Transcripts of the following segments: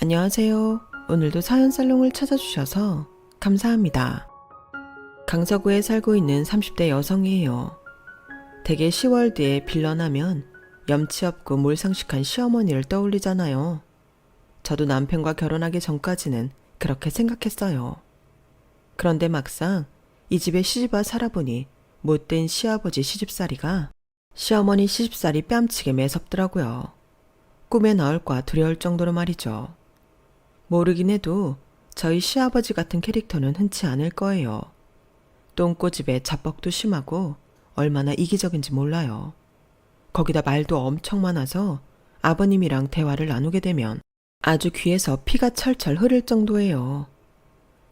안녕하세요. 오늘도 사연살롱을 찾아주셔서 감사합니다. 강서구에 살고 있는 30대 여성이에요. 대개 10월 뒤에 빌런하면 염치 없고 몰상식한 시어머니를 떠올리잖아요. 저도 남편과 결혼하기 전까지는 그렇게 생각했어요. 그런데 막상 이 집에 시집와 살아보니 못된 시아버지 시집살이가 시어머니 시집살이 뺨치게 매섭더라고요. 꿈에 나올까 두려울 정도로 말이죠. 모르긴 해도 저희 시아버지 같은 캐릭터는 흔치 않을 거예요. 똥꼬집에 자뻑도 심하고 얼마나 이기적인지 몰라요. 거기다 말도 엄청 많아서 아버님이랑 대화를 나누게 되면 아주 귀에서 피가 철철 흐를 정도예요.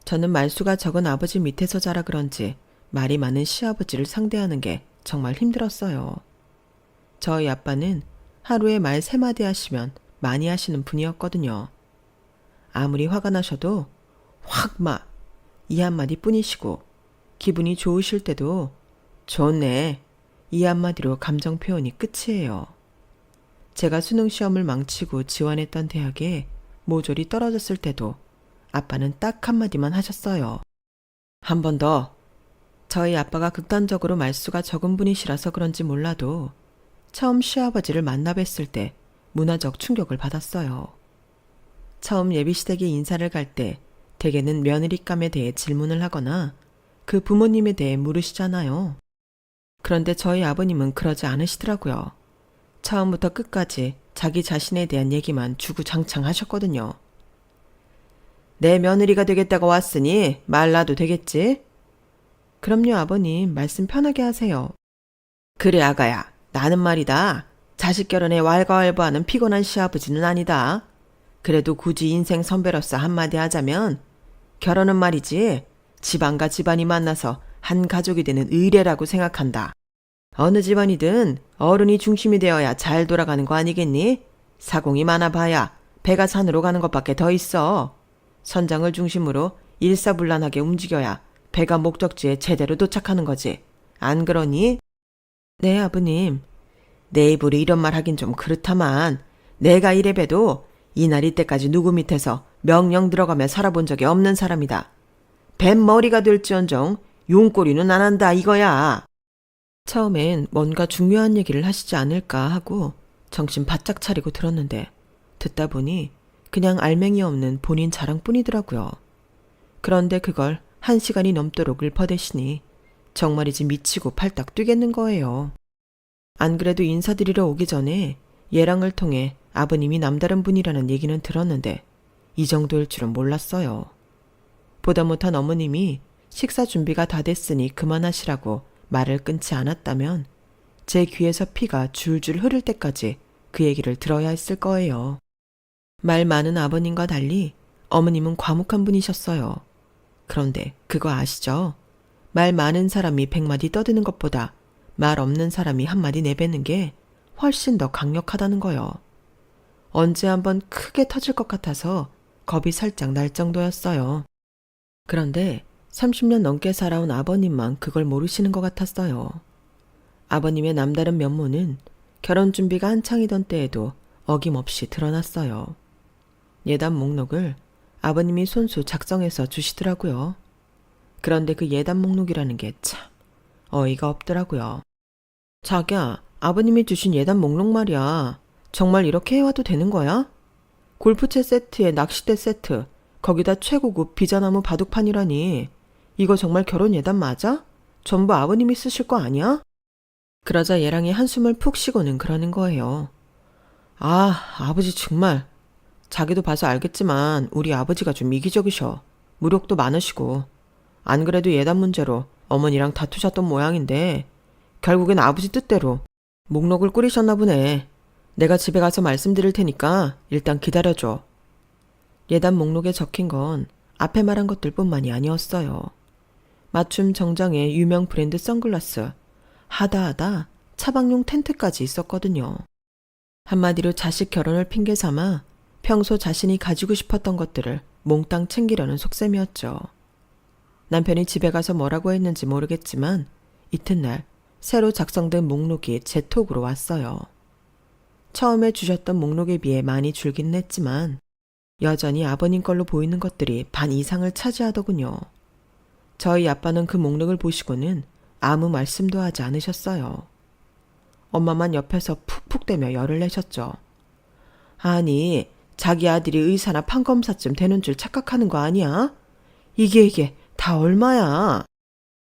저는 말수가 적은 아버지 밑에서 자라 그런지 말이 많은 시아버지를 상대하는 게 정말 힘들었어요. 저희 아빠는 하루에 말 3마디 하시면 많이 하시는 분이었거든요. 아무리 화가 나셔도 확 마! 이 한마디 뿐이시고 기분이 좋으실 때도 좋네! 이 한마디로 감정 표현이 끝이에요. 제가 수능 시험을 망치고 지원했던 대학에 모조리 떨어졌을 때도 아빠는 딱 한마디만 하셨어요. 한 번 더. 저희 아빠가 극단적으로 말수가 적은 분이시라서 그런지 몰라도 처음 시아버지를 만나 뵀을 때 문화적 충격을 받았어요. 처음 예비시댁에 인사를 갈 때 대개는 며느리감에 대해 질문을 하거나 그 부모님에 대해 물으시잖아요. 그런데 저희 아버님은 그러지 않으시더라고요. 처음부터 끝까지 자기 자신에 대한 얘기만 주구장창 하셨거든요. 내 며느리가 되겠다고 왔으니 말라도 되겠지? 그럼요, 아버님. 말씀 편하게 하세요. 그래, 아가야. 나는 말이다. 자식 결혼에 왈가왈부하는 피곤한 시아버지는 아니다. 그래도 굳이 인생 선배로서 한마디 하자면 결혼은 말이지 집안과 집안이 만나서 한 가족이 되는 의례라고 생각한다. 어느 집안이든 어른이 중심이 되어야 잘 돌아가는 거 아니겠니? 사공이 많아봐야 배가 산으로 가는 것밖에 더 있어. 선장을 중심으로 일사불란하게 움직여야 배가 목적지에 제대로 도착하는 거지. 안 그러니? 네, 아버님. 내 입으로 이런 말 하긴 좀 그렇다만 내가 이래봬도 이날 이때까지 누구 밑에서 명령 들어가며 살아본 적이 없는 사람이다. 뱀머리가 될지언정 용꼬리는 안 한다 이거야. 처음엔 뭔가 중요한 얘기를 하시지 않을까 하고 정신 바짝 차리고 들었는데 듣다 보니 그냥 알맹이 없는 본인 자랑뿐이더라고요. 그런데 그걸 1시간이 넘도록 읊어대시니 정말이지 미치고 팔딱 뛰겠는 거예요. 안 그래도 인사드리러 오기 전에 예랑을 통해 아버님이 남다른 분이라는 얘기는 들었는데 이 정도일 줄은 몰랐어요. 보다 못한 어머님이 식사 준비가 다 됐으니 그만하시라고 말을 끊지 않았다면 제 귀에서 피가 줄줄 흐를 때까지 그 얘기를 들어야 했을 거예요. 말 많은 아버님과 달리 어머님은 과묵한 분이셨어요. 그런데 그거 아시죠? 말 많은 사람이 100마디 떠드는 것보다 말 없는 사람이 한마디 내뱉는 게 훨씬 더 강력하다는 거요. 언제 한번 크게 터질 것 같아서 겁이 살짝 날 정도였어요. 그런데 30년 넘게 살아온 아버님만 그걸 모르시는 것 같았어요. 아버님의 남다른 면모는 결혼 준비가 한창이던 때에도 어김없이 드러났어요. 예단 목록을 아버님이 손수 작성해서 주시더라고요. 그런데 그 예단 목록이라는 게 참 어이가 없더라고요. 자기야, 아버님이 주신 예단 목록 말이야. 정말 이렇게 해와도 되는 거야? 골프채 세트에 낚싯대 세트, 거기다 최고급 비자나무 바둑판이라니. 이거 정말 결혼 예단 맞아? 전부 아버님이 쓰실 거 아니야? 그러자 예랑이 한숨을 푹 쉬고는 그러는 거예요. 아, 아버지 정말. 자기도 봐서 알겠지만 우리 아버지가 좀 이기적이셔. 무력도 많으시고. 안 그래도 예단 문제로 어머니랑 다투셨던 모양인데 결국엔 아버지 뜻대로 목록을 꾸리셨나 보네. 내가 집에 가서 말씀드릴 테니까 일단 기다려줘. 예단 목록에 적힌 건 앞에 말한 것들뿐만이 아니었어요. 맞춤 정장에 유명 브랜드 선글라스, 하다하다 차박용 텐트까지 있었거든요. 한마디로 자식 결혼을 핑계 삼아 평소 자신이 가지고 싶었던 것들을 몽땅 챙기려는 속셈이었죠. 남편이 집에 가서 뭐라고 했는지 모르겠지만 이튿날 새로 작성된 목록이 제 톡으로 왔어요. 처음에 주셨던 목록에 비해 많이 줄긴 했지만 여전히 아버님 걸로 보이는 것들이 반 이상을 차지하더군요. 저희 아빠는 그 목록을 보시고는 아무 말씀도 하지 않으셨어요. 엄마만 옆에서 푹푹대며 열을 내셨죠. 아니, 자기 아들이 의사나 판검사쯤 되는 줄 착각하는 거 아니야? 이게 다 얼마야?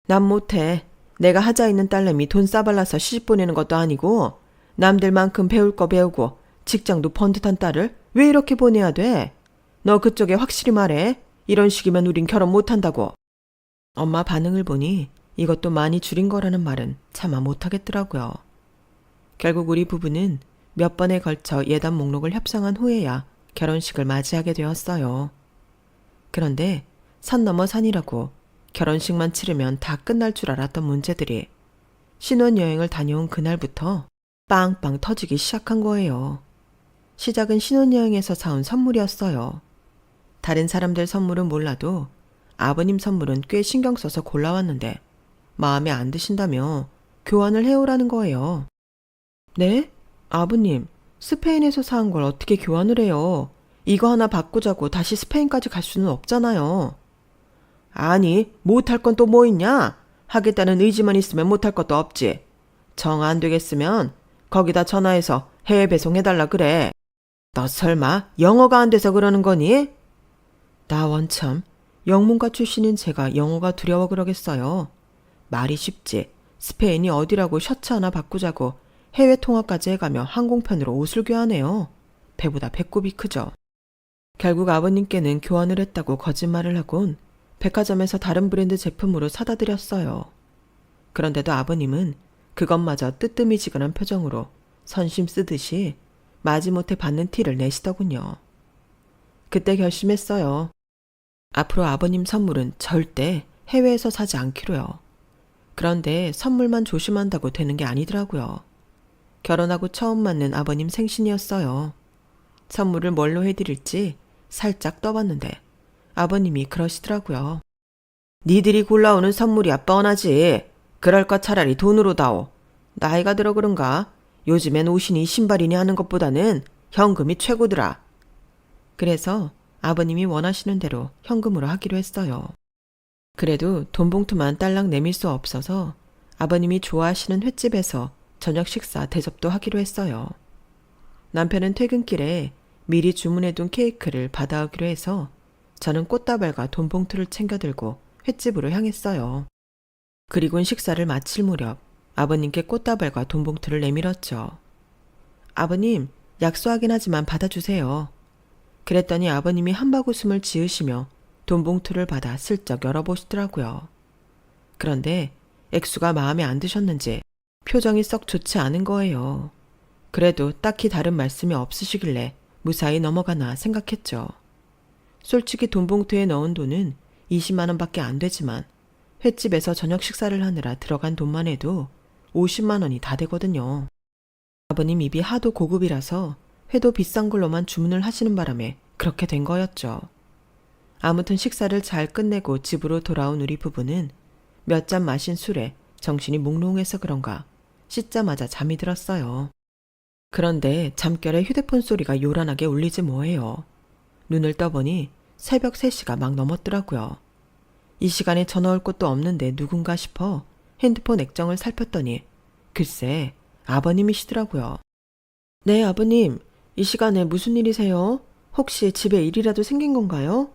난 못해. 내가 하자 있는 딸내미 돈 싸발라서 시집 보내는 것도 아니고 남들만큼 배울 거 배우고 직장도 번듯한 딸을 왜 이렇게 보내야 돼? 너 그쪽에 확실히 말해. 이런 식이면 우린 결혼 못한다고. 엄마 반응을 보니 이것도 많이 줄인 거라는 말은 차마 못하겠더라고요. 결국 우리 부부는 몇 번에 걸쳐 예단 목록을 협상한 후에야 결혼식을 맞이하게 되었어요. 그런데 산 넘어 산이라고 결혼식만 치르면 다 끝날 줄 알았던 문제들이 신혼여행을 다녀온 그날부터 빵빵 터지기 시작한 거예요. 시작은 신혼여행에서 사온 선물이었어요. 다른 사람들 선물은 몰라도 아버님 선물은 꽤 신경 써서 골라왔는데 마음에 안 드신다며 교환을 해오라는 거예요. 네? 아버님, 스페인에서 사온 걸 어떻게 교환을 해요? 이거 하나 바꾸자고 다시 스페인까지 갈 수는 없잖아요. 아니, 못할 건 또 뭐 있냐? 하겠다는 의지만 있으면 못할 것도 없지. 정 안 되겠으면 거기다 전화해서 해외 배송해달라 그래. 너 설마 영어가 안 돼서 그러는 거니? 나 원참 영문과 출신인 제가 영어가 두려워 그러겠어요. 말이 쉽지. 스페인이 어디라고 셔츠 하나 바꾸자고 해외 통화까지 해가며 항공편으로 옷을 교환해요. 배보다 배꼽이 크죠. 결국 아버님께는 교환을 했다고 거짓말을 하곤 백화점에서 다른 브랜드 제품으로 사다 드렸어요. 그런데도 아버님은 그것마저 뜨뜨미지근한 표정으로 선심 쓰듯이 마지못해 받는 티를 내시더군요. 그때 결심했어요. 앞으로 아버님 선물은 절대 해외에서 사지 않기로요. 그런데 선물만 조심한다고 되는 게 아니더라고요. 결혼하고 처음 맞는 아버님 생신이었어요. 선물을 뭘로 해드릴지 살짝 떠봤는데 아버님이 그러시더라고요. 니들이 골라오는 선물이야 뻔하지. 그럴 것 차라리 돈으로 다오. 나이가 들어 그런가? 요즘엔 옷이니 신발이니 하는 것보다는 현금이 최고더라. 그래서 아버님이 원하시는 대로 현금으로 하기로 했어요. 그래도 돈 봉투만 딸랑 내밀 수 없어서 아버님이 좋아하시는 횟집에서 저녁 식사 대접도 하기로 했어요. 남편은 퇴근길에 미리 주문해둔 케이크를 받아오기로 해서 저는 꽃다발과 돈 봉투를 챙겨 들고 횟집으로 향했어요. 그리곤 식사를 마칠 무렵 아버님께 꽃다발과 돈 봉투를 내밀었죠. 아버님, 약소하긴 하지만 받아주세요. 그랬더니 아버님이 한바구음을 지으시며 돈 봉투를 받아 슬쩍 열어보시더라고요. 그런데 액수가 마음에 안 드셨는지 표정이 썩 좋지 않은 거예요. 그래도 딱히 다른 말씀이 없으시길래 무사히 넘어가나 생각했죠. 솔직히 돈 봉투에 넣은 돈은 20만 원밖에 안 되지만 횟집에서 저녁 식사를 하느라 들어간 돈만 해도 50만 원이 다 되거든요. 아버님 입이 하도 고급이라서 회도 비싼 걸로만 주문을 하시는 바람에 그렇게 된 거였죠. 아무튼 식사를 잘 끝내고 집으로 돌아온 우리 부부는 몇 잔 마신 술에 정신이 몽롱해서 그런가 씻자마자 잠이 들었어요. 그런데 잠결에 휴대폰 소리가 요란하게 울리지 뭐예요. 눈을 떠보니 새벽 3시가 막 넘었더라고요. 이 시간에 전화 올 곳도 없는데 누군가 싶어 핸드폰 액정을 살폈더니 글쎄 아버님이시더라고요. 네, 아버님. 이 시간에 무슨 일이세요? 혹시 집에 일이라도 생긴 건가요?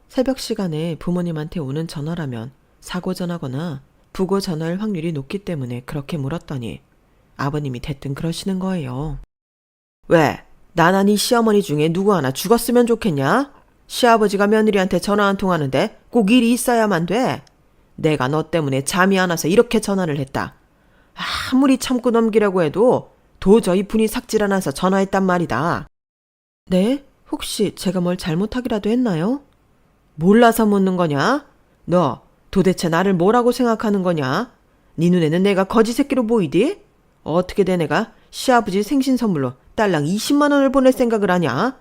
새벽 시간에 부모님한테 오는 전화라면 사고 전화거나 부고 전화일 확률이 높기 때문에 그렇게 물었더니 아버님이 대뜸 그러시는 거예요. 왜? 나나니 시어머니 중에 누구 하나 죽었으면 좋겠냐? 시아버지가 며느리한테 전화 한 통 하는데 꼭 일이 있어야만 돼. 내가 너 때문에 잠이 안 와서 이렇게 전화를 했다. 아무리 참고 넘기려고 해도 도저히 분이 삭질 않아서 전화했단 말이다. 네? 혹시 제가 뭘 잘못하기라도 했나요? 몰라서 묻는 거냐? 너 도대체 나를 뭐라고 생각하는 거냐? 네 눈에는 내가 거지 새끼로 보이디? 어떻게 돼 내가 시아버지 생신 선물로 딸랑 20만 원을 보낼 생각을 하냐?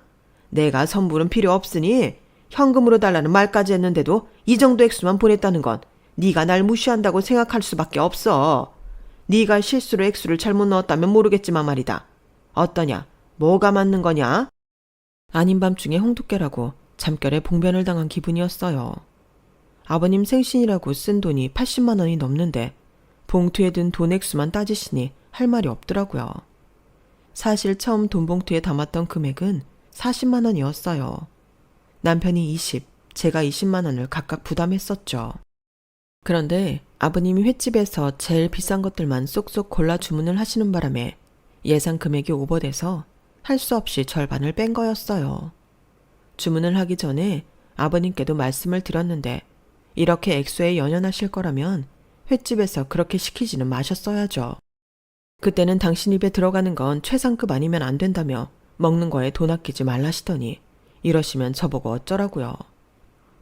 내가 선물은 필요 없으니 현금으로 달라는 말까지 했는데도 이 정도 액수만 보냈다는 건 네가 날 무시한다고 생각할 수밖에 없어. 네가 실수로 액수를 잘못 넣었다면 모르겠지만 말이다. 어떠냐? 뭐가 맞는 거냐? 아닌 밤중에 홍두깨라고 잠결에 봉변을 당한 기분이었어요. 아버님 생신이라고 쓴 돈이 80만 원이 넘는데 봉투에 든 돈 액수만 따지시니 할 말이 없더라고요. 사실 처음 돈 봉투에 담았던 금액은 40만 원이었어요. 남편이 20, 제가 20만 원을 각각 부담했었죠. 그런데 아버님이 횟집에서 제일 비싼 것들만 쏙쏙 골라 주문을 하시는 바람에 예상 금액이 오버돼서 할 수 없이 절반을 뺀 거였어요. 주문을 하기 전에 아버님께도 말씀을 드렸는데 이렇게 액수에 연연하실 거라면 횟집에서 그렇게 시키지는 마셨어야죠. 그때는 당신 입에 들어가는 건 최상급 아니면 안 된다며 먹는 거에 돈 아끼지 말라시더니 이러시면 저보고 어쩌라고요.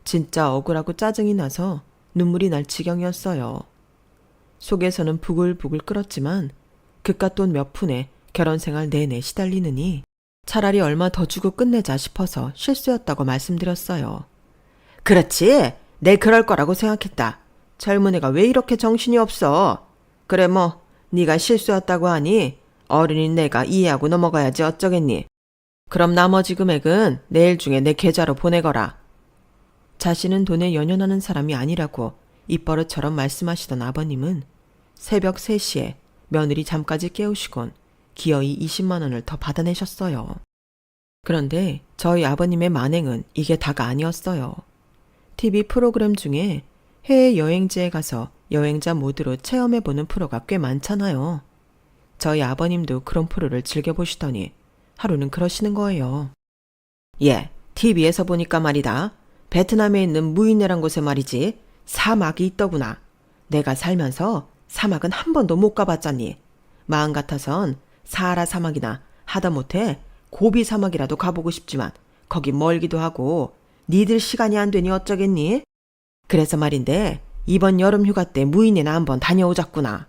진짜 억울하고 짜증이 나서 눈물이 날 지경이었어요. 속에서는 부글부글 끓었지만 그깟 돈 몇 푼에 결혼생활 내내 시달리느니 차라리 얼마 더 주고 끝내자 싶어서 실수였다고 말씀드렸어요. 그렇지, 내 그럴 거라고 생각했다. 젊은 애가 왜 이렇게 정신이 없어. 그래 뭐 네가 실수였다고 하니 어른인 내가 이해하고 넘어가야지 어쩌겠니. 그럼 나머지 금액은 내일 중에 내 계좌로 보내거라. 자신은 돈에 연연하는 사람이 아니라고 입버릇처럼 말씀하시던 아버님은 새벽 3시에 며느리 잠까지 깨우시곤 기어이 20만 원을 더 받아내셨어요. 그런데 저희 아버님의 만행은 이게 다가 아니었어요. TV 프로그램 중에 해외여행지에 가서 여행자 모드로 체험해보는 프로가 꽤 많잖아요. 저희 아버님도 그런 프로를 즐겨보시더니 하루는 그러시는 거예요. 예, TV에서 보니까 말이다. 베트남에 있는 무이네란 곳에 말이지 사막이 있더구나. 내가 살면서 사막은 한 번도 못 가봤잖니. 마음 같아선 사하라 사막이나 하다못해 고비 사막이라도 가보고 싶지만 거기 멀기도 하고 니들 시간이 안 되니 어쩌겠니? 그래서 말인데 이번 여름 휴가 때 무이네나 한번 다녀오자꾸나.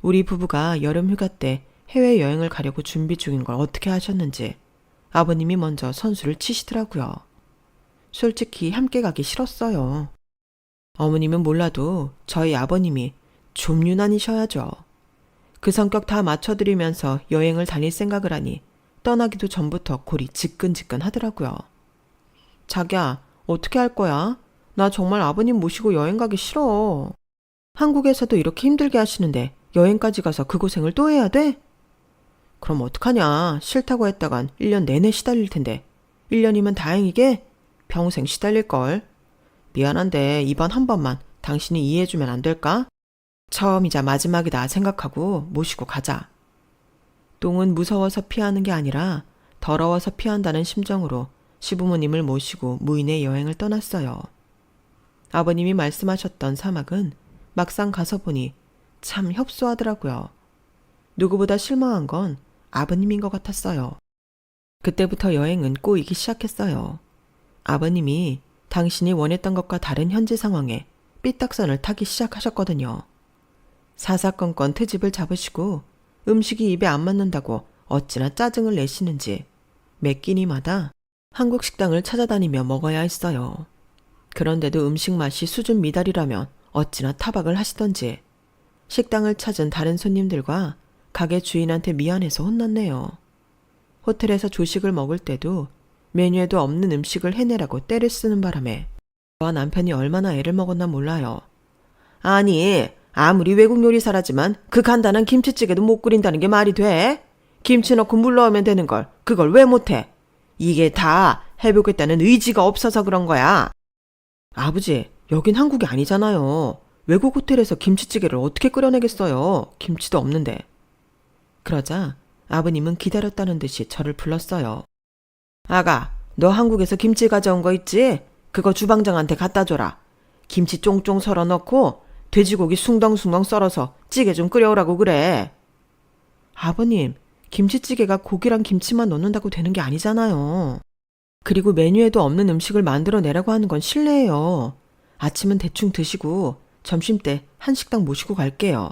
우리 부부가 여름 휴가 때 해외여행을 가려고 준비 중인 걸 어떻게 하셨는지 아버님이 먼저 선수를 치시더라고요. 솔직히 함께 가기 싫었어요. 어머님은 몰라도 저희 아버님이 좀 유난이셔야죠. 그 성격 다 맞춰드리면서 여행을 다닐 생각을 하니 떠나기도 전부터 골이 지끈지끈 하더라고요. 자기야, 어떻게 할 거야? 나 정말 아버님 모시고 여행 가기 싫어. 한국에서도 이렇게 힘들게 하시는데 여행까지 가서 그 고생을 또 해야 돼? 그럼 어떡하냐. 싫다고 했다간 1년 내내 시달릴 텐데 1년이면 다행이게 평생 시달릴걸. 미안한데 이번 한 번만 당신이 이해해주면 안 될까? 처음이자 마지막이다 생각하고 모시고 가자. 똥은 무서워서 피하는 게 아니라 더러워서 피한다는 심정으로 시부모님을 모시고 무인의 여행을 떠났어요. 아버님이 말씀하셨던 사막은 막상 가서 보니 참 협소하더라고요. 누구보다 실망한 건 아버님인 것 같았어요. 그때부터 여행은 꼬이기 시작했어요. 아버님이 당신이 원했던 것과 다른 현재 상황에 삐딱선을 타기 시작하셨거든요. 사사건건 트집을 잡으시고 음식이 입에 안 맞는다고 어찌나 짜증을 내시는지 매 끼니마다 한국 식당을 찾아다니며 먹어야 했어요. 그런데도 음식 맛이 수준 미달이라면 어찌나 타박을 하시던지 식당을 찾은 다른 손님들과 가게 주인한테 미안해서 혼났네요. 호텔에서 조식을 먹을 때도 메뉴에도 없는 음식을 해내라고 떼를 쓰는 바람에 저와 남편이 얼마나 애를 먹었나 몰라요. 아니, 아무리 외국 요리사라지만 그 간단한 김치찌개도 못 끓인다는 게 말이 돼? 김치 넣고 물 넣으면 되는 걸 그걸 왜 못해? 이게 다 해보겠다는 의지가 없어서 그런 거야. 아버지, 여긴 한국이 아니잖아요. 외국 호텔에서 김치찌개를 어떻게 끓여내겠어요? 김치도 없는데. 그러자 아버님은 기다렸다는 듯이 저를 불렀어요. 아가, 너 한국에서 김치 가져온 거 있지? 그거 주방장한테 갖다 줘라. 김치 쫑쫑 썰어 넣고 돼지고기 숭덩숭덩 썰어서 찌개 좀 끓여오라고 그래. 아버님, 김치찌개가 고기랑 김치만 넣는다고 되는 게 아니잖아요. 그리고 메뉴에도 없는 음식을 만들어내라고 하는 건 실례예요. 아침은 대충 드시고 점심 때 한식당 모시고 갈게요.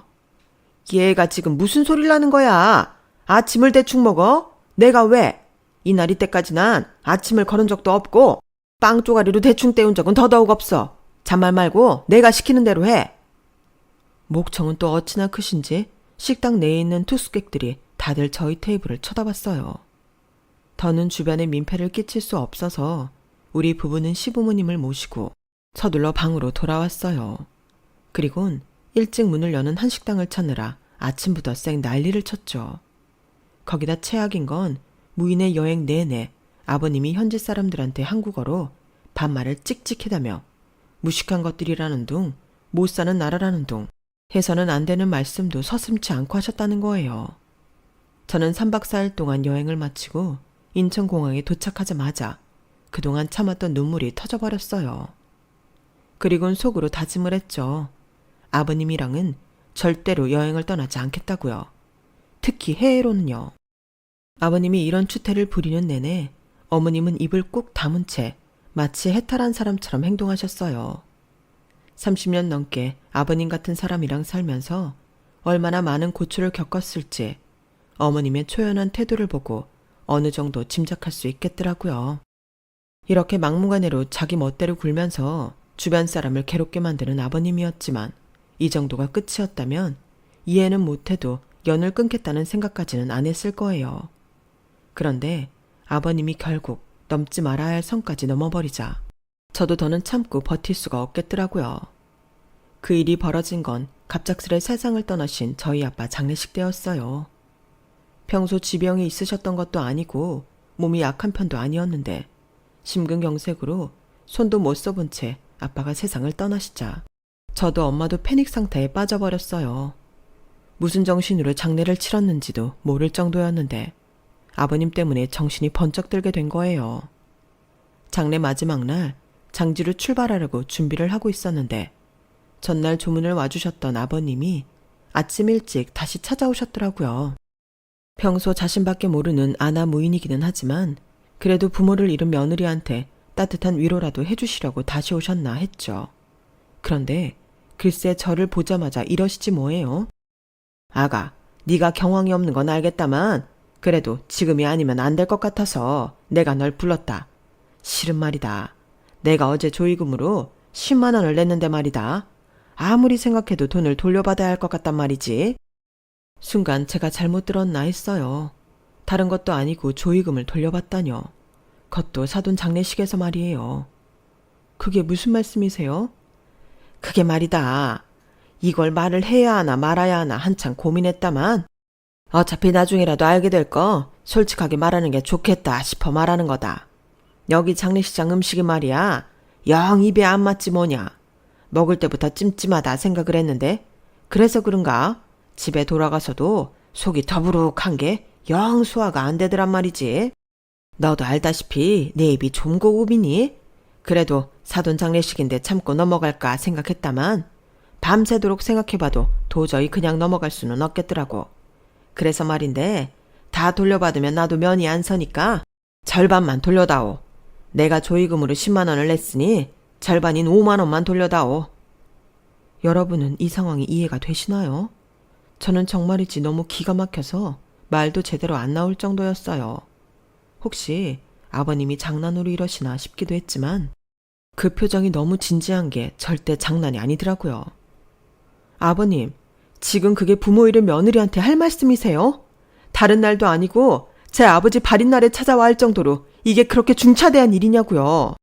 얘가 지금 무슨 소리를 하는 거야? 아침을 대충 먹어? 내가 왜? 이날이 때까지 난 아침을 거른 적도 없고 빵 쪼가리로 대충 때운 적은 더더욱 없어. 잔말 말고 내가 시키는 대로 해. 목청은 또 어찌나 크신지 식당 내에 있는 투숙객들이 다들 저희 테이블을 쳐다봤어요. 더는 주변에 민폐를 끼칠 수 없어서 우리 부부는 시부모님을 모시고 서둘러 방으로 돌아왔어요. 그리곤 일찍 문을 여는 한식당을 찾느라 아침부터 쌩 난리를 쳤죠. 거기다 최악인 건 무인의 여행 내내 아버님이 현지 사람들한테 한국어로 반말을 찍찍해다며 무식한 것들이라는 둥, 못 사는 나라라는 둥 해서는 안 되는 말씀도 서슴지 않고 하셨다는 거예요. 저는 3박 4일 동안 여행을 마치고 인천공항에 도착하자마자 그동안 참았던 눈물이 터져버렸어요. 그리곤 속으로 다짐을 했죠. 아버님이랑은 절대로 여행을 떠나지 않겠다고요. 특히 해외로는요. 아버님이 이런 추태를 부리는 내내 어머님은 입을 꾹 다문 채 마치 해탈한 사람처럼 행동하셨어요. 30년 넘게 아버님 같은 사람이랑 살면서 얼마나 많은 고초를 겪었을지 어머님의 초연한 태도를 보고 어느 정도 짐작할 수 있겠더라고요. 이렇게 막무가내로 자기 멋대로 굴면서 주변 사람을 괴롭게 만드는 아버님이었지만 이 정도가 끝이었다면 이해는 못해도 연을 끊겠다는 생각까지는 안 했을 거예요. 그런데 아버님이 결국 넘지 말아야 할 선까지 넘어버리자 저도 더는 참고 버틸 수가 없겠더라고요. 그 일이 벌어진 건 갑작스레 세상을 떠나신 저희 아빠 장례식 때였어요. 평소 지병이 있으셨던 것도 아니고 몸이 약한 편도 아니었는데 심근경색으로 손도 못 써본 채 아빠가 세상을 떠나시자 저도 엄마도 패닉 상태에 빠져버렸어요. 무슨 정신으로 장례를 치렀는지도 모를 정도였는데 아버님 때문에 정신이 번쩍 들게 된 거예요. 장례 마지막 날 장지로 출발하려고 준비를 하고 있었는데 전날 조문을 와주셨던 아버님이 아침 일찍 다시 찾아오셨더라고요. 평소 자신밖에 모르는 아나 무인이기는 하지만 그래도 부모를 잃은 며느리한테 따뜻한 위로라도 해주시려고 다시 오셨나 했죠. 그런데 글쎄 저를 보자마자 이러시지 뭐예요. 아가, 네가 경황이 없는 건 알겠다만 그래도 지금이 아니면 안 될 것 같아서 내가 널 불렀다. 실은 말이다. 내가 어제 조의금으로 10만 원을 냈는데 말이다. 아무리 생각해도 돈을 돌려받아야 할 것 같단 말이지. 순간 제가 잘못 들었나 했어요. 다른 것도 아니고 조의금을 돌려받다뇨. 그것도 사돈 장례식에서 말이에요. 그게 무슨 말씀이세요? 그게 말이다. 이걸 말을 해야 하나 말아야 하나 한참 고민했다만 어차피 나중에라도 알게 될 거 솔직하게 말하는 게 좋겠다 싶어 말하는 거다. 여기 장례식장 음식이 말이야. 영 입에 안 맞지 뭐냐. 먹을 때부터 찜찜하다 생각을 했는데 그래서 그런가 집에 돌아가서도 속이 더부룩한 게 영 소화가 안 되더란 말이지. 너도 알다시피 내 입이 좀 고급이니? 그래도 사돈 장례식인데 참고 넘어갈까 생각했다만 밤새도록 생각해봐도 도저히 그냥 넘어갈 수는 없겠더라고. 그래서 말인데 다 돌려받으면 나도 면이 안 서니까 절반만 돌려다오. 내가 조의금으로 10만 원을 냈으니 절반인 5만 원만 돌려다오. 여러분은 이 상황이 이해가 되시나요? 저는 정말이지 너무 기가 막혀서 말도 제대로 안 나올 정도였어요. 혹시 아버님이 장난으로 이러시나 싶기도 했지만 그 표정이 너무 진지한 게 절대 장난이 아니더라고요. 아버님, 지금 그게 부모 잃은 며느리한테 할 말씀이세요? 다른 날도 아니고 제 아버지 발인날에 찾아와 할 정도로 이게 그렇게 중차대한 일이냐고요.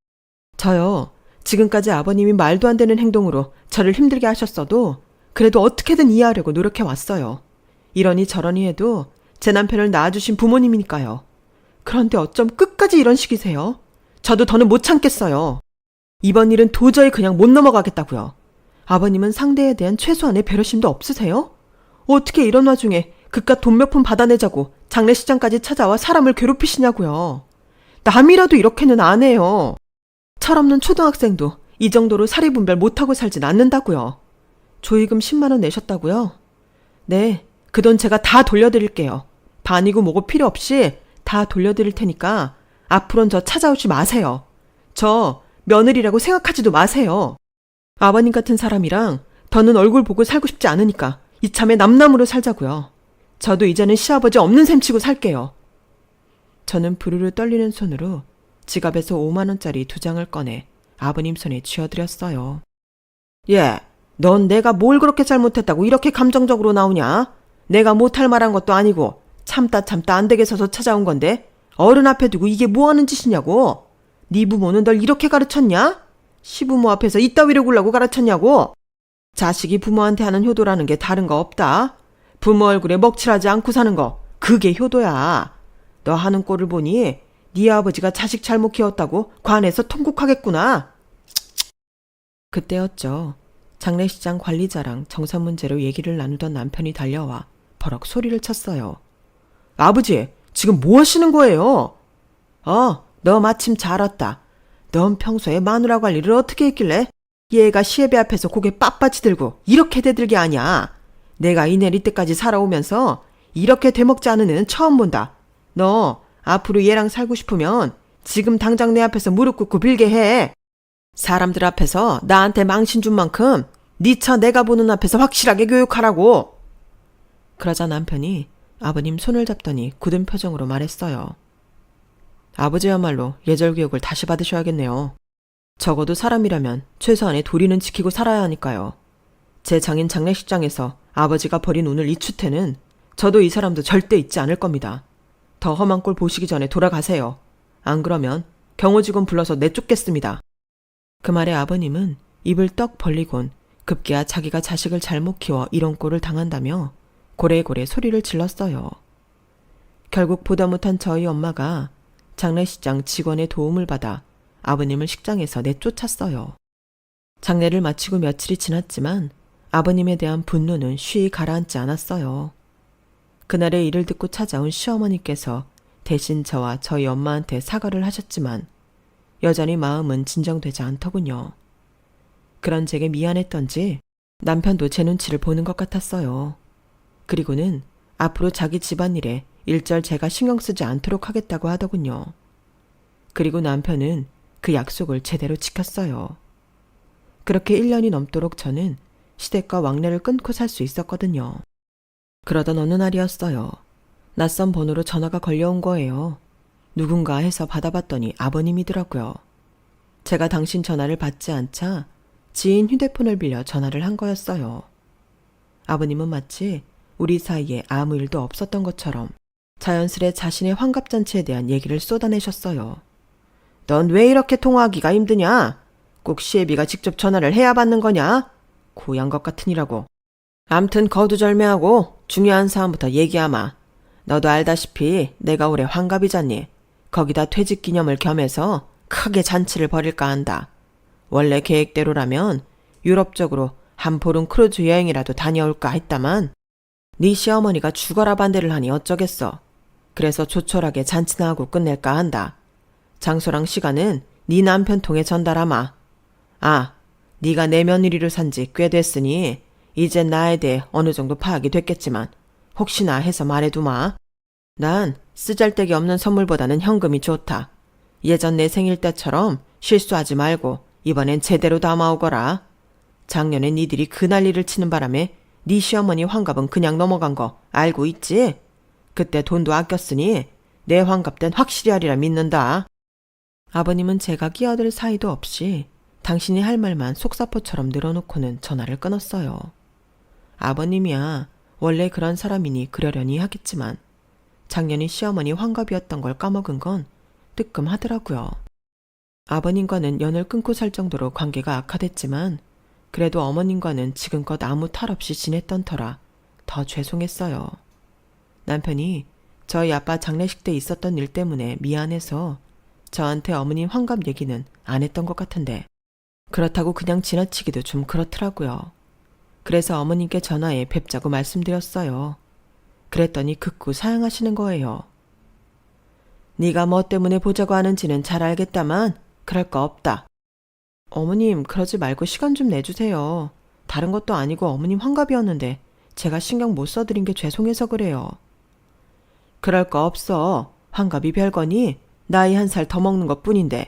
저요, 지금까지 아버님이 말도 안 되는 행동으로 저를 힘들게 하셨어도 그래도 어떻게든 이해하려고 노력해 왔어요. 이러니 저러니 해도 제 남편을 낳아주신 부모님이니까요. 그런데 어쩜 끝까지 이런 식이세요? 저도 더는 못 참겠어요. 이번 일은 도저히 그냥 못 넘어가겠다고요. 아버님은 상대에 대한 최소한의 배려심도 없으세요? 어떻게 이런 와중에 그깟 돈 몇 푼 받아내자고 장례식장까지 찾아와 사람을 괴롭히시냐고요. 남이라도 이렇게는 안 해요. 철없는 초등학생도 이 정도로 사리분별 못하고 살진 않는다고요. 조의금 10만 원 내셨다고요? 네, 그 돈 제가 다 돌려드릴게요. 반이고 뭐고 필요 없이 다 돌려드릴 테니까 앞으로는 저 찾아오지 마세요. 저 며느리라고 생각하지도 마세요. 아버님 같은 사람이랑 더는 얼굴 보고 살고 싶지 않으니까 이참에 남남으로 살자고요. 저도 이제는 시아버지 없는 셈 치고 살게요. 저는 부르르 떨리는 손으로 지갑에서 5만 원짜리 2장을 꺼내 아버님 손에 쥐어드렸어요. 예, 넌 내가 뭘 그렇게 잘못했다고 이렇게 감정적으로 나오냐? 내가 못할 말한 것도 아니고 참다 안 되게 서서 찾아온 건데 어른 앞에 두고 이게 뭐하는 짓이냐고. 네 부모는 널 이렇게 가르쳤냐? 시부모 앞에서 이따위로 굴라고 가르쳤냐고. 자식이 부모한테 하는 효도라는 게 다른 거 없다. 부모 얼굴에 먹칠하지 않고 사는 거, 그게 효도야. 너 하는 꼴을 보니 네 아버지가 자식 잘못 키웠다고 관에서 통곡하겠구나. 그때였죠. 장례식장 관리자랑 정산 문제로 얘기를 나누던 남편이 달려와 버럭 소리를 쳤어요. 아버지, 지금 뭐 하시는 거예요? 너 마침 잘 왔다. 넌 평소에 마누라 관리를 어떻게 했길래 얘가 시애비 앞에서 고개 빳빳이 들고 이렇게 대들게 하냐. 내가 이 내리 때까지 살아오면서 이렇게 되먹지 않은 애는 처음 본다. 너 앞으로 얘랑 살고 싶으면 지금 당장 내 앞에서 무릎 꿇고 빌게 해. 사람들 앞에서 나한테 망신 준 만큼 네 처 내가 보는 앞에서 확실하게 교육하라고. 그러자 남편이 아버님 손을 잡더니 굳은 표정으로 말했어요. 아버지야말로 예절 교육을 다시 받으셔야겠네요. 적어도 사람이라면 최소한의 도리는 지키고 살아야 하니까요. 제 장인 장례식장에서 아버지가 벌인 오늘 이 추태는 저도 이 사람도 절대 잊지 않을 겁니다. 더 험한 꼴 보시기 전에 돌아가세요. 안 그러면 경호직원 불러서 내쫓겠습니다. 그 말에 아버님은 입을 떡 벌리곤 급기야 자기가 자식을 잘못 키워 이런 꼴을 당한다며 고래고래 소리를 질렀어요. 결국 보다 못한 저희 엄마가 장례식장 직원의 도움을 받아 아버님을 식장에서 내쫓았어요. 장례를 마치고 며칠이 지났지만 아버님에 대한 분노는 쉬이 가라앉지 않았어요. 그날의 일을 듣고 찾아온 시어머니께서 대신 저와 저희 엄마한테 사과를 하셨지만 여전히 마음은 진정되지 않더군요. 그런 제게 미안했던지 남편도 제 눈치를 보는 것 같았어요. 그리고는 앞으로 자기 집안일에 일절 제가 신경 쓰지 않도록 하겠다고 하더군요. 그리고 남편은 그 약속을 제대로 지켰어요. 그렇게 1년이 넘도록 저는 시댁과 왕래를 끊고 살 수 있었거든요. 그러던 어느 날이었어요. 낯선 번호로 전화가 걸려온 거예요. 누군가 해서 받아봤더니 아버님이더라고요. 제가 당신 전화를 받지 않자 지인 휴대폰을 빌려 전화를 한 거였어요. 아버님은 마치 우리 사이에 아무 일도 없었던 것처럼 자연스레 자신의 환갑잔치에 대한 얘기를 쏟아내셨어요. 넌 왜 이렇게 통화하기가 힘드냐? 꼭 시애비가 직접 전화를 해야 받는 거냐? 고양 것 같으니라고. 암튼 거두절미하고 중요한 사안부터 얘기하마. 너도 알다시피 내가 올해 환갑이잖니. 거기다 퇴직기념을 겸해서 크게 잔치를 벌일까 한다. 원래 계획대로라면 유럽 쪽으로 한 보름 크루즈 여행이라도 다녀올까 했다만 네 시어머니가 죽어라 반대를 하니 어쩌겠어. 그래서 조촐하게 잔치나 하고 끝낼까 한다. 장소랑 시간은 네 남편 통해 전달하마. 네가 내 며느리로 산지 꽤 됐으니 이젠 나에 대해 어느 정도 파악이 됐겠지만 혹시나 해서 말해두마. 난 쓰잘데기 없는 선물보다는 현금이 좋다. 예전 내 생일 때처럼 실수하지 말고 이번엔 제대로 담아오거라. 작년에 니들이 그 난리를 치는 바람에 네 시어머니 환갑은 그냥 넘어간 거 알고 있지? 그때 돈도 아꼈으니 내 환갑 땐 확실히 하리라 믿는다. 아버님은 제가 끼어들 사이도 없이 당신이 할 말만 속사포처럼 늘어놓고는 전화를 끊었어요. 아버님이야 원래 그런 사람이니 그러려니 하겠지만 작년이 시어머니 환갑이었던 걸 까먹은 건 뜨끔하더라고요. 아버님과는 연을 끊고 살 정도로 관계가 악화됐지만 그래도 어머님과는 지금껏 아무 탈 없이 지냈던 터라 더 죄송했어요. 남편이 저희 아빠 장례식 때 있었던 일 때문에 미안해서 저한테 어머님 환갑 얘기는 안 했던 것 같은데 그렇다고 그냥 지나치기도 좀 그렇더라고요. 그래서 어머님께 전화해 뵙자고 말씀드렸어요. 그랬더니 극구 사양하시는 거예요. 네가 뭐 때문에 보자고 하는지는 잘 알겠다만 그럴 거 없다. 어머님 그러지 말고 시간 좀 내주세요. 다른 것도 아니고 어머님 환갑이었는데 제가 신경 못 써드린 게 죄송해서 그래요. 그럴 거 없어. 환갑이 별거니 나이 1살 더 먹는 것뿐인데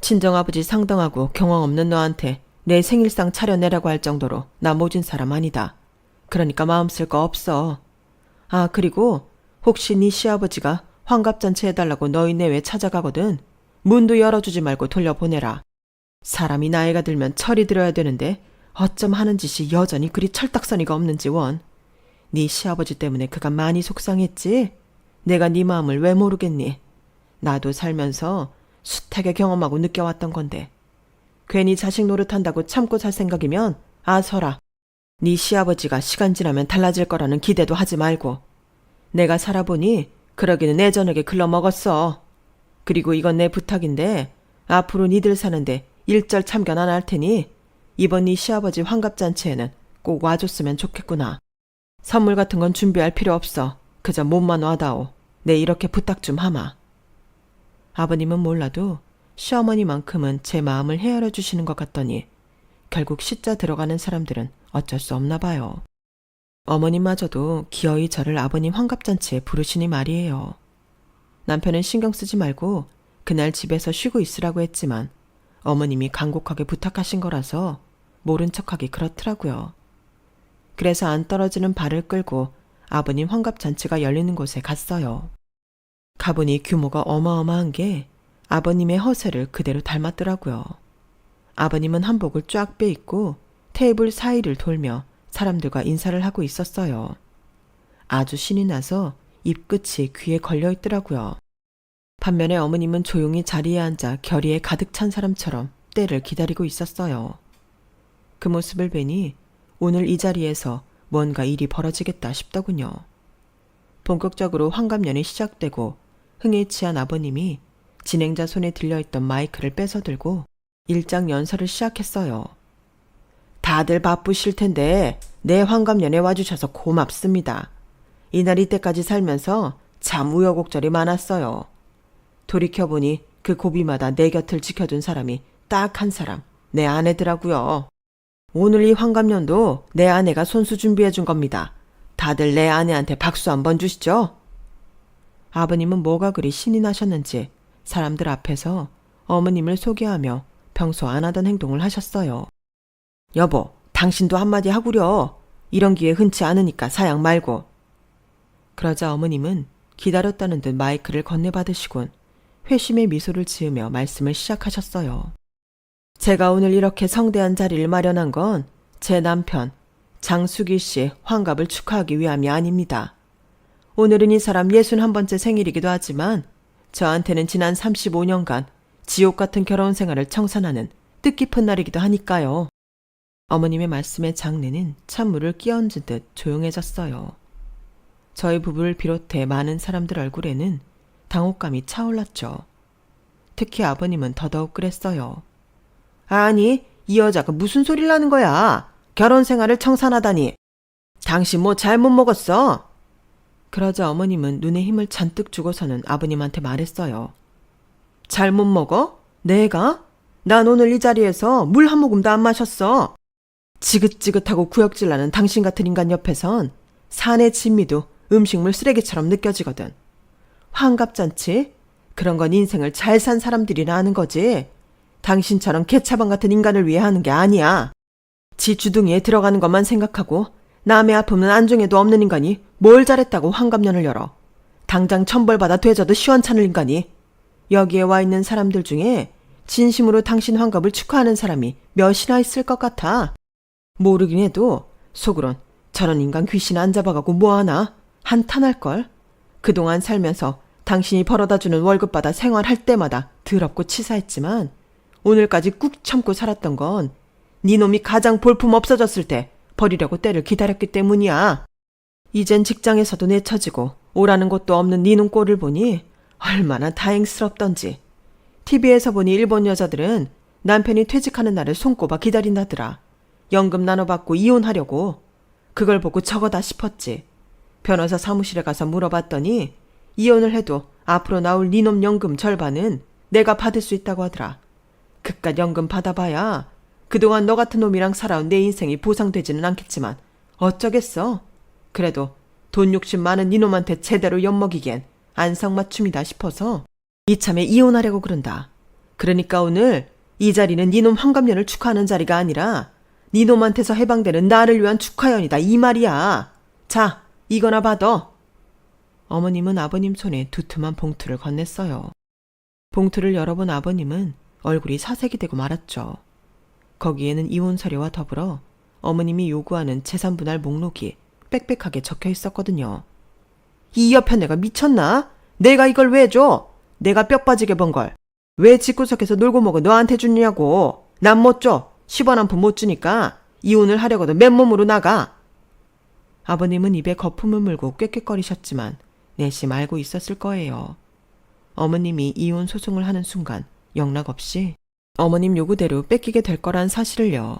친정아버지 상당하고 경험 없는 너한테 내 생일상 차려내라고 할 정도로 나 모진 사람 아니다. 그러니까 마음 쓸 거 없어. 그리고 혹시 네 시아버지가 환갑잔치 해달라고 너희 내외 찾아가거든 문도 열어주지 말고 돌려보내라. 사람이 나이가 들면 철이 들어야 되는데 어쩜 하는 짓이 여전히 그리 철딱서니가 없는지 원. 네 시아버지 때문에 그가 많이 속상했지? 내가 네 마음을 왜 모르겠니? 나도 살면서 숱하게 경험하고 느껴왔던 건데 괜히 자식 노릇한다고 참고 살 생각이면 아서라. 네 시아버지가 시간 지나면 달라질 거라는 기대도 하지 말고. 내가 살아보니 그러기는 예전에게 글러먹었어. 그리고 이건 내 부탁인데 앞으로 니들 사는데 일절 참견 안 할 테니 이번 네 시아버지 환갑잔치에는 꼭 와줬으면 좋겠구나. 선물 같은 건 준비할 필요 없어. 그저 몸만 와다오. 내 이렇게 부탁 좀 하마. 아버님은 몰라도 시어머니만큼은 제 마음을 헤아려 주시는 것 같더니 결국 시자 들어가는 사람들은 어쩔 수 없나 봐요. 어머님마저도 기어이 저를 아버님 환갑잔치에 부르시니 말이에요. 남편은 신경 쓰지 말고 그날 집에서 쉬고 있으라고 했지만 어머님이 간곡하게 부탁하신 거라서 모른 척하기 그렇더라고요. 그래서 안 떨어지는 발을 끌고 아버님 환갑잔치가 열리는 곳에 갔어요. 가보니 규모가 어마어마한 게 아버님의 허세를 그대로 닮았더라고요. 아버님은 한복을 쫙 빼입고 테이블 사이를 돌며 사람들과 인사를 하고 있었어요. 아주 신이 나서 입끝이 귀에 걸려 있더라고요. 반면에 어머님은 조용히 자리에 앉아 결의에 가득 찬 사람처럼 때를 기다리고 있었어요. 그 모습을 뵈니 오늘 이 자리에서 뭔가 일이 벌어지겠다 싶더군요. 본격적으로 환갑년이 시작되고 흥에 취한 아버님이 진행자 손에 들려있던 마이크를 뺏어들고 일장 연설을 시작했어요. 다들 바쁘실 텐데 내 환갑년에 와주셔서 고맙습니다. 이날 이때까지 살면서 참 우여곡절이 많았어요. 돌이켜보니 그 고비마다 내 곁을 지켜준 사람이 딱 한 사람, 내 아내더라고요. 오늘 이 환갑년도 내 아내가 손수 준비해준 겁니다. 다들 내 아내한테 박수 한번 주시죠. 아버님은 뭐가 그리 신이 나셨는지 사람들 앞에서 어머님을 소개하며 평소 안 하던 행동을 하셨어요. 여보, 당신도 한마디 하구려. 이런 기회 흔치 않으니까 사양 말고. 그러자 어머님은 기다렸다는 듯 마이크를 건네받으시곤 회심의 미소를 지으며 말씀을 시작하셨어요. 제가 오늘 이렇게 성대한 자리를 마련한 건 제 남편 장수기 씨 환갑을 축하하기 위함이 아닙니다. 오늘은 이 사람 61번째 생일이기도 하지만 저한테는 지난 35년간 지옥 같은 결혼 생활을 청산하는 뜻깊은 날이기도 하니까요. 어머님의 말씀에 장내는 찬물을 끼얹은 듯 조용해졌어요. 저희 부부를 비롯해 많은 사람들 얼굴에는 당혹감이 차올랐죠. 특히 아버님은 더더욱 그랬어요. 아니, 이 여자가 무슨 소리를 하는 거야? 결혼 생활을 청산하다니. 당신 뭐 잘못 먹었어? 그러자 어머님은 눈에 힘을 잔뜩 주고서는 아버님한테 말했어요. 잘못 먹어? 내가? 난 오늘 이 자리에서 물 한 모금도 안 마셨어. 지긋지긋하고 구역질 나는 당신 같은 인간 옆에선 사내 진미도 음식물 쓰레기처럼 느껴지거든. 환갑잔치? 그런 건 인생을 잘 산 사람들이나 하는 거지. 당신처럼 개차반 같은 인간을 위해 하는 게 아니야. 지 주둥이에 들어가는 것만 생각하고 남의 아픔은 안중에도 없는 인간이 뭘 잘했다고 환갑년을 열어. 당장 천벌받아 되져도 시원찮을 인간이. 여기에 와 있는 사람들 중에 진심으로 당신 환갑을 축하하는 사람이 몇이나 있을 것 같아. 모르긴 해도 속으론 저런 인간 귀신 안 잡아가고 뭐하나 한탄할걸. 그동안 살면서 당신이 벌어다주는 월급 받아 생활할 때마다 더럽고 치사했지만 오늘까지 꾹 참고 살았던 건 네 놈이 가장 볼품 없어졌을 때 버리려고 때를 기다렸기 때문이야. 이젠 직장에서도 내쳐지고 오라는 곳도 없는 네 놈 꼴을 보니 얼마나 다행스럽던지. TV에서 보니 일본 여자들은 남편이 퇴직하는 날을 손꼽아 기다린다더라. 연금 나눠받고 이혼하려고. 그걸 보고 저거다 싶었지. 변호사 사무실에 가서 물어봤더니 이혼을 해도 앞으로 나올 니놈 연금 절반은 내가 받을 수 있다고 하더라. 그깟 연금 받아봐야 그동안 너 같은 놈이랑 살아온 내 인생이 보상되지는 않겠지만 어쩌겠어. 그래도 돈 욕심 많은 니놈한테 제대로 엿먹이기엔 안성맞춤이다 싶어서 이참에 이혼하려고 그런다. 그러니까 오늘 이 자리는 니놈 환갑년을 축하하는 자리가 아니라 니놈한테서 해방되는 나를 위한 축하연이다 이 말이야. 자, 이거나 받아. 어머님은 아버님 손에 두툼한 봉투를 건넸어요. 봉투를 열어본 아버님은 얼굴이 사색이 되고 말았죠. 거기에는 이혼 서류와 더불어 어머님이 요구하는 재산 분할 목록이 빽빽하게 적혀 있었거든요. 이 여편네가 미쳤나? 내가 이걸 왜 줘? 내가 뼈 빠지게 번 걸. 왜 집구석에서 놀고 먹어 너한테 주냐고. 난 못 줘. 10원 한 푼 못 주니까 이혼을 하려고도 맨몸으로 나가. 아버님은 입에 거품을 물고 꾀꾀거리셨지만 내심 알고 있었을 거예요. 어머님이 이혼 소송을 하는 순간 영락없이 어머님 요구대로 뺏기게 될 거란 사실을요.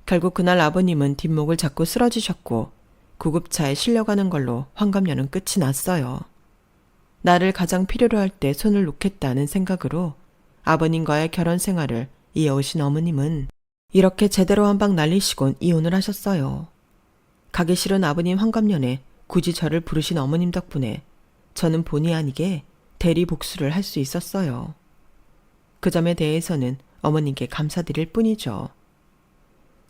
결국 그날 아버님은 뒷목을 잡고 쓰러지셨고 구급차에 실려가는 걸로 환갑년은 끝이 났어요. 나를 가장 필요로 할 때 손을 놓겠다는 생각으로 아버님과의 결혼 생활을 이어오신 어머님은 이렇게 제대로 한 방 날리시곤 이혼을 하셨어요. 가기 싫은 아버님 환갑년에 굳이 저를 부르신 어머님 덕분에 저는 본의 아니게 대리 복수를 할 수 있었어요. 그 점에 대해서는 어머님께 감사드릴 뿐이죠.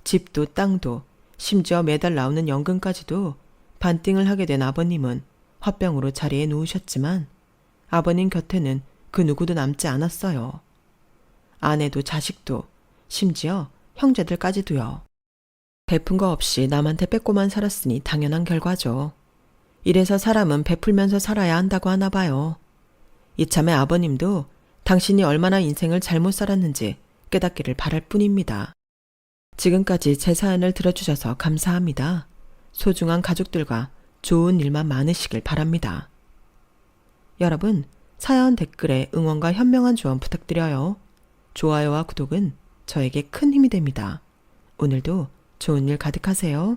집도 땅도 심지어 매달 나오는 연금까지도 반띵을 하게 된 아버님은 화병으로 자리에 누우셨지만 아버님 곁에는 그 누구도 남지 않았어요. 아내도 자식도 심지어 형제들까지도요. 베푼 거 없이 남한테 뺏고만 살았으니 당연한 결과죠. 이래서 사람은 베풀면서 살아야 한다고 하나 봐요. 이참에 아버님도 당신이 얼마나 인생을 잘못 살았는지 깨닫기를 바랄 뿐입니다. 지금까지 제 사연을 들어주셔서 감사합니다. 소중한 가족들과 좋은 일만 많으시길 바랍니다. 여러분, 사연 댓글에 응원과 현명한 조언 부탁드려요. 좋아요와 구독은 저에게 큰 힘이 됩니다. 오늘도 좋은 일 가득하세요.